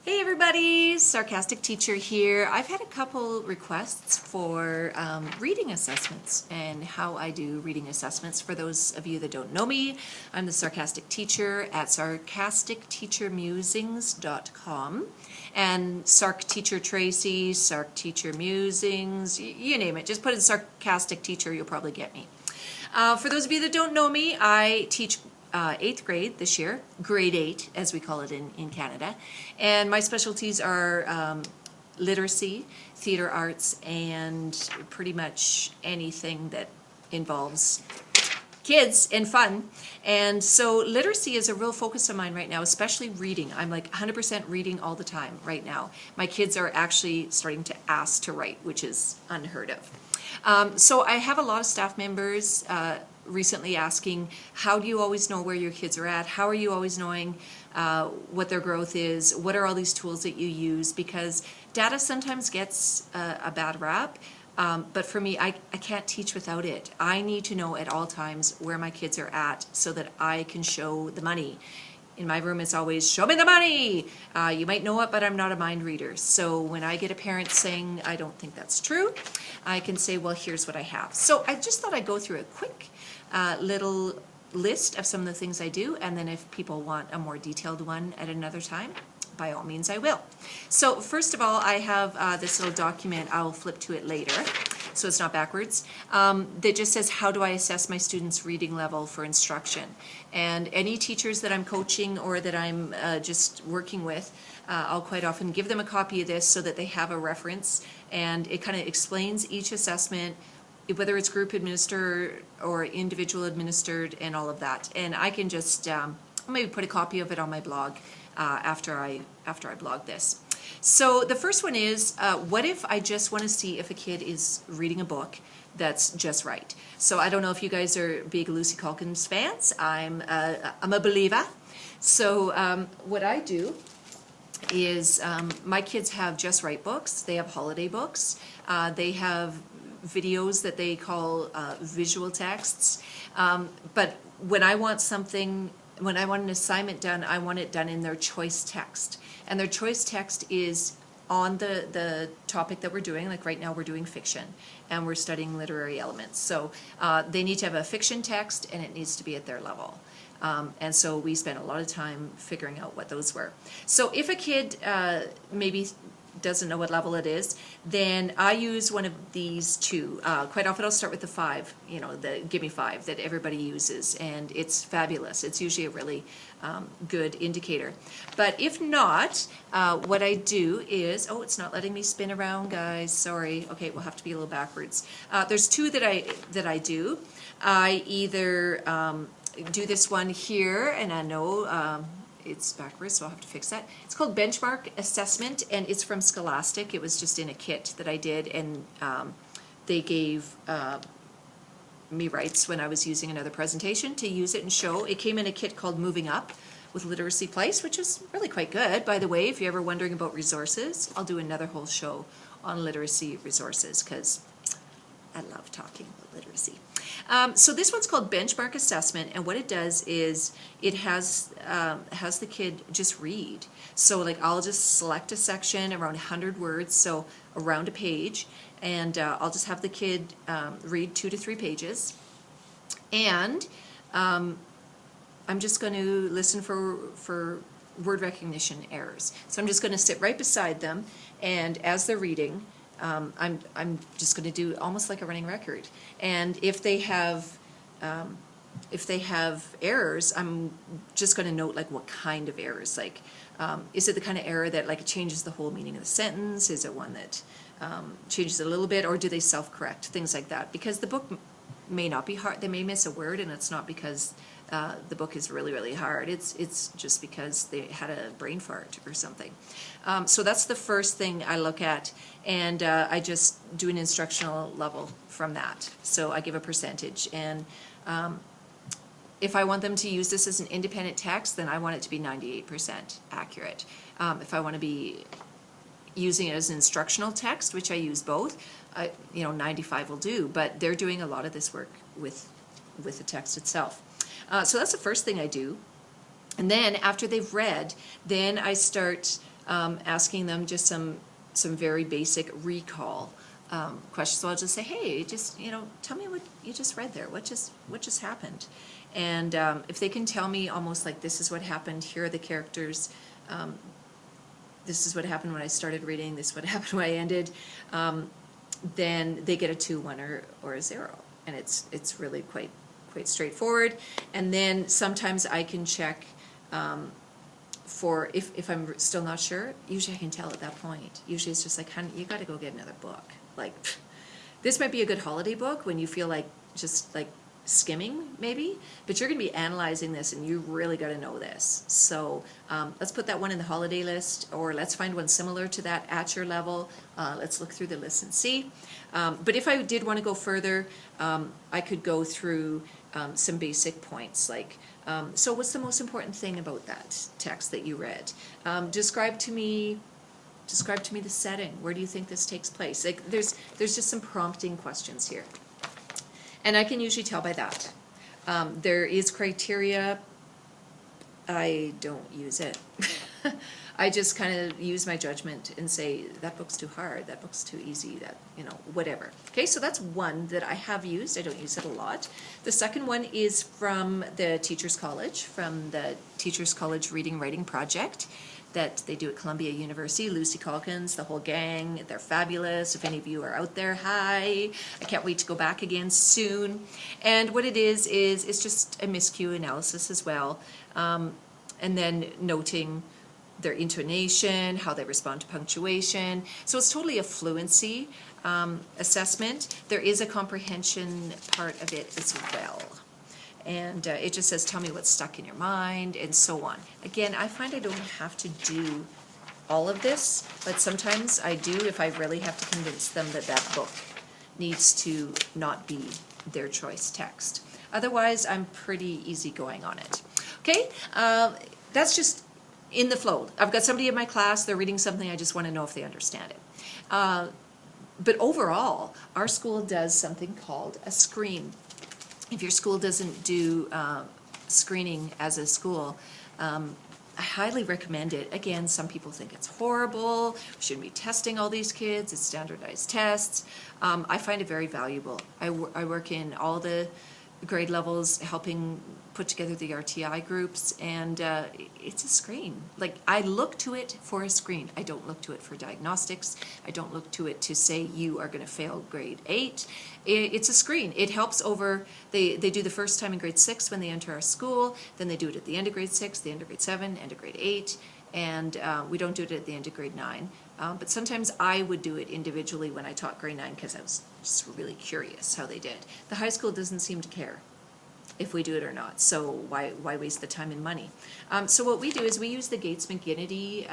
Hey everybody, Sarcastic Teacher here. I've had a couple requests for reading assessments and how I do reading assessments. For those of you that don't know me, I'm the Sarcastic Teacher at sarcasticteachermusings.com. And Sarc Teacher Tracy, Sarc Teacher Musings, you name it. Just put in Sarcastic Teacher, you'll probably get me. For those of you that don't know me, I teach 8th grade this year, grade 8 as we call it in Canada, and my specialties are literacy, theater arts, and pretty much anything that involves kids and fun. And so literacy is a real focus of mine right now, especially reading. I'm like 100% reading all the time right now. My kids are actually starting to ask to write, which is unheard of. So I have a lot of staff members recently asking, how do you always know where your kids are at? How are you always knowing what their growth is? What are all these tools that you use? Because data sometimes gets a bad rap, but for me, I can't teach without it. I need to know at all times where my kids are at so that I can show the money. In my room, it's always, show me the money. You might know it, but I'm not a mind reader. So when I get a parent saying, I don't think that's true, I can say, well, here's what I have. So I just thought I'd go through a quick little list of some of the things I do, and then if people want a more detailed one at another time, by all means I will. So first of all, I have this little document. I'll flip to it later, so it's not backwards, that just says, how do I assess my students' reading level for instruction? And any teachers that I'm coaching or that I'm just working with, I'll quite often give them a copy of this so that they have a reference, and it kind of explains each assessment, whether it's group administered or individual administered and all of that. And I can just maybe put a copy of it on my blog after I blog this. So the first one is, what if I just want to see if a kid is reading a book that's just right? So I don't know if you guys are big Lucy Calkins fans. I'm a believer. So what I do is my kids have just right books. They have holiday books. They have videos that they call visual texts. But when I want something, when I want an assignment done, I want it done in their choice text. And their choice text is on the topic that we're doing. Like right now we're doing fiction and we're studying literary elements. So they need to have a fiction text and it needs to be at their level. And so we spent a lot of time figuring out what those were. So if a kid maybe doesn't know what level it is, then I use one of these two. Quite often I'll start with the 5, the Give Me 5 that everybody uses, and it's fabulous. It's usually a really good indicator. But if not, what I do is, oh, it's not letting me spin around, guys, sorry. Okay, we'll have to be a little backwards. There's two that I do. I either do this one here, and I know it's backwards, so I'll have to fix that. It's called Benchmark Assessment, and it's from Scholastic. It was just in a kit that I did, and they gave me rights when I was using another presentation to use it and show. It came in a kit called Moving Up with Literacy Place, which is really quite good. By the way, if you're ever wondering about resources, I'll do another whole show on literacy resources because I love talking about literacy. So this one's called Benchmark Assessment, and what it does is it has the kid just read. So like I'll just select a section around 100 words, so around a page, and I'll just have the kid read 2 to 3 pages, and I'm just going to listen for word recognition errors. So I'm just going to sit right beside them, and as they're reading, I'm just going to do almost like a running record. And if they have errors, I'm just going to note like what kind of errors. Like, is it the kind of error that like it changes the whole meaning of the sentence? Is it one that changes it a little bit, or do they self-correct? Things like that. Because the book may not be hard. They may miss a word, and it's not because the book is really, really hard. It's just because they had a brain fart or something. So that's the first thing I look at, and I just do an instructional level from that. So I give a percentage, and if I want them to use this as an independent text, then I want it to be 98% accurate. If I want to be using it as an instructional text, which I use both, 95 will do, but they're doing a lot of this work with the text itself. So that's the first thing I do. And then after they've read, then I start asking them just some very basic recall questions. So I'll just say, hey, just, tell me what you just read there. What just happened? And if they can tell me almost like, this is what happened, here are the characters, this is what happened when I started reading, this is what happened when I ended, then they get a 2, 1, or a 0. And it's really quite straightforward. And then sometimes I can check for if I'm still not sure. Usually I can tell at that point. Usually it's just like, honey, you got to go get another book. Like, this might be a good holiday book when you feel like just like skimming maybe, but you're going to be analyzing this and you really got to know this. So let's put that one in the holiday list, or let's find one similar to that at your level. Let's look through the list and see. But if I did want to go further, I could go through some basic points like, so what's the most important thing about that text that you read? Describe to me the setting. Where do you think this takes place? Like, there's just some prompting questions here. And I can usually tell by that. There is criteria. I don't use it. I just kind of use my judgment and say, that book's too hard, that book's too easy, that, whatever. Okay, so that's one that I have used. I don't use it a lot. The second one is from the Teachers College, from the Teachers College Reading Writing Project that they do at Columbia University. Lucy Calkins, the whole gang, they're fabulous. If any of you are out there, hi. I can't wait to go back again soon. And what it is it's just a miscue analysis as well. And then noting their intonation, how they respond to punctuation. So it's totally a fluency assessment. There is a comprehension part of it as well. And it just says, tell me what's stuck in your mind, and so on. Again, I find I don't have to do all of this, but sometimes I do if I really have to convince them that that book needs to not be their choice text. Otherwise, I'm pretty easygoing on it. Okay, that's just in the flow. I've got somebody in my class, they're reading something, I just want to know if they understand it. But overall, our school does something called a screen. If your school doesn't do screening as a school, I highly recommend it. Again, some people think it's horrible, we shouldn't be testing all these kids, it's standardized tests. I find it very valuable. I work in all the grade levels helping put together the RTI groups, and it's a screen. Like, I look to it for a screen. I don't look to it for diagnostics. I don't look to it to say you are going to fail grade 8. It's a screen. It helps over, they do the first time in grade 6 when they enter our school, then they do it at the end of grade 6, the end of grade 7, end of grade 8, and we don't do it at the end of grade 9. But sometimes I would do it individually when I taught grade 9 because I was just really curious how they did. The high school doesn't seem to care if we do it or not, so why waste the time and money? So what we do is we use the Gates-McGinnity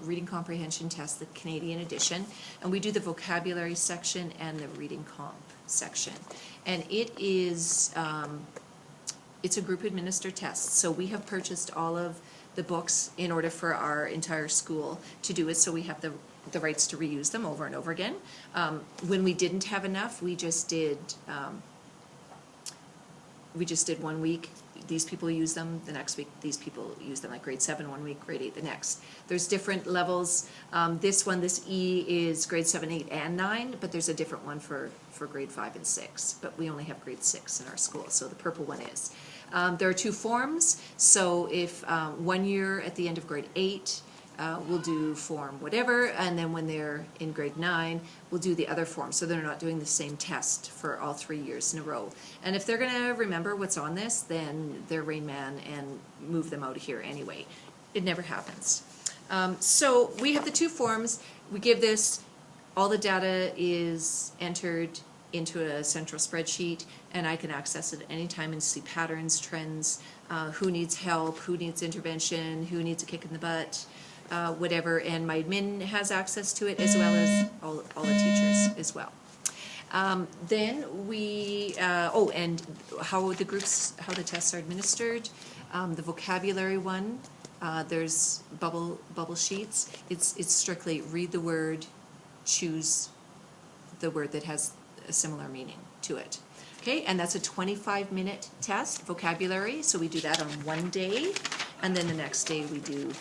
reading comprehension test, the Canadian edition, and we do the vocabulary section and the reading comp section. And it is, it's a group administered test, so we have purchased all of the books in order for our entire school to do it, so we have the rights to reuse them over and over again. When we didn't have enough, we just did 1 week, these people use them, the next week these people use them, like grade 7 1 week, grade 8 the next. There's different levels. This E is grade 7, 8, and 9, but there's a different one for grade 5 and 6, but we only have grade 6 in our school, so the purple one is. There are 2 forms, so if 1 year at the end of grade 8, we'll do form whatever, and then when they're in grade 9, we'll do the other form, so they're not doing the same test for all 3 years in a row. And if they're going to remember what's on this, then they're Rain Man and move them out of here anyway. It never happens. So we have the 2 forms. We give this, all the data is entered into a central spreadsheet, and I can access it anytime and see patterns, trends, who needs help, who needs intervention, who needs a kick in the butt, whatever, and my admin has access to it as well as all the teachers as well. Then we, and how the tests are administered. The vocabulary one, there's bubble sheets. It's strictly read the word, choose the word that has a similar meaning to it. Okay, and that's a 25-minute test, vocabulary, so we do that on one day, and then the next day we do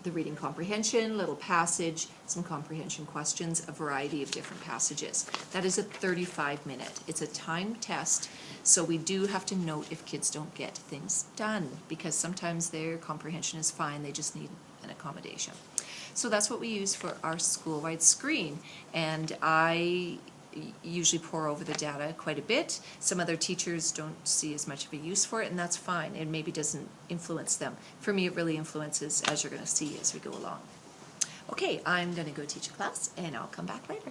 the reading comprehension, little passage, some comprehension questions, a variety of different passages. That is a 35-minute. It's a timed test, so we do have to note if kids don't get things done, because sometimes their comprehension is fine, they just need an accommodation. So that's what we use for our school-wide screen, and I usually pour over the data quite a bit. Some other teachers don't see as much of a use for it, and that's fine. It maybe doesn't influence them. For me, it really influences, as you're going to see as we go along. Okay, I'm going to go teach a class, and I'll come back later.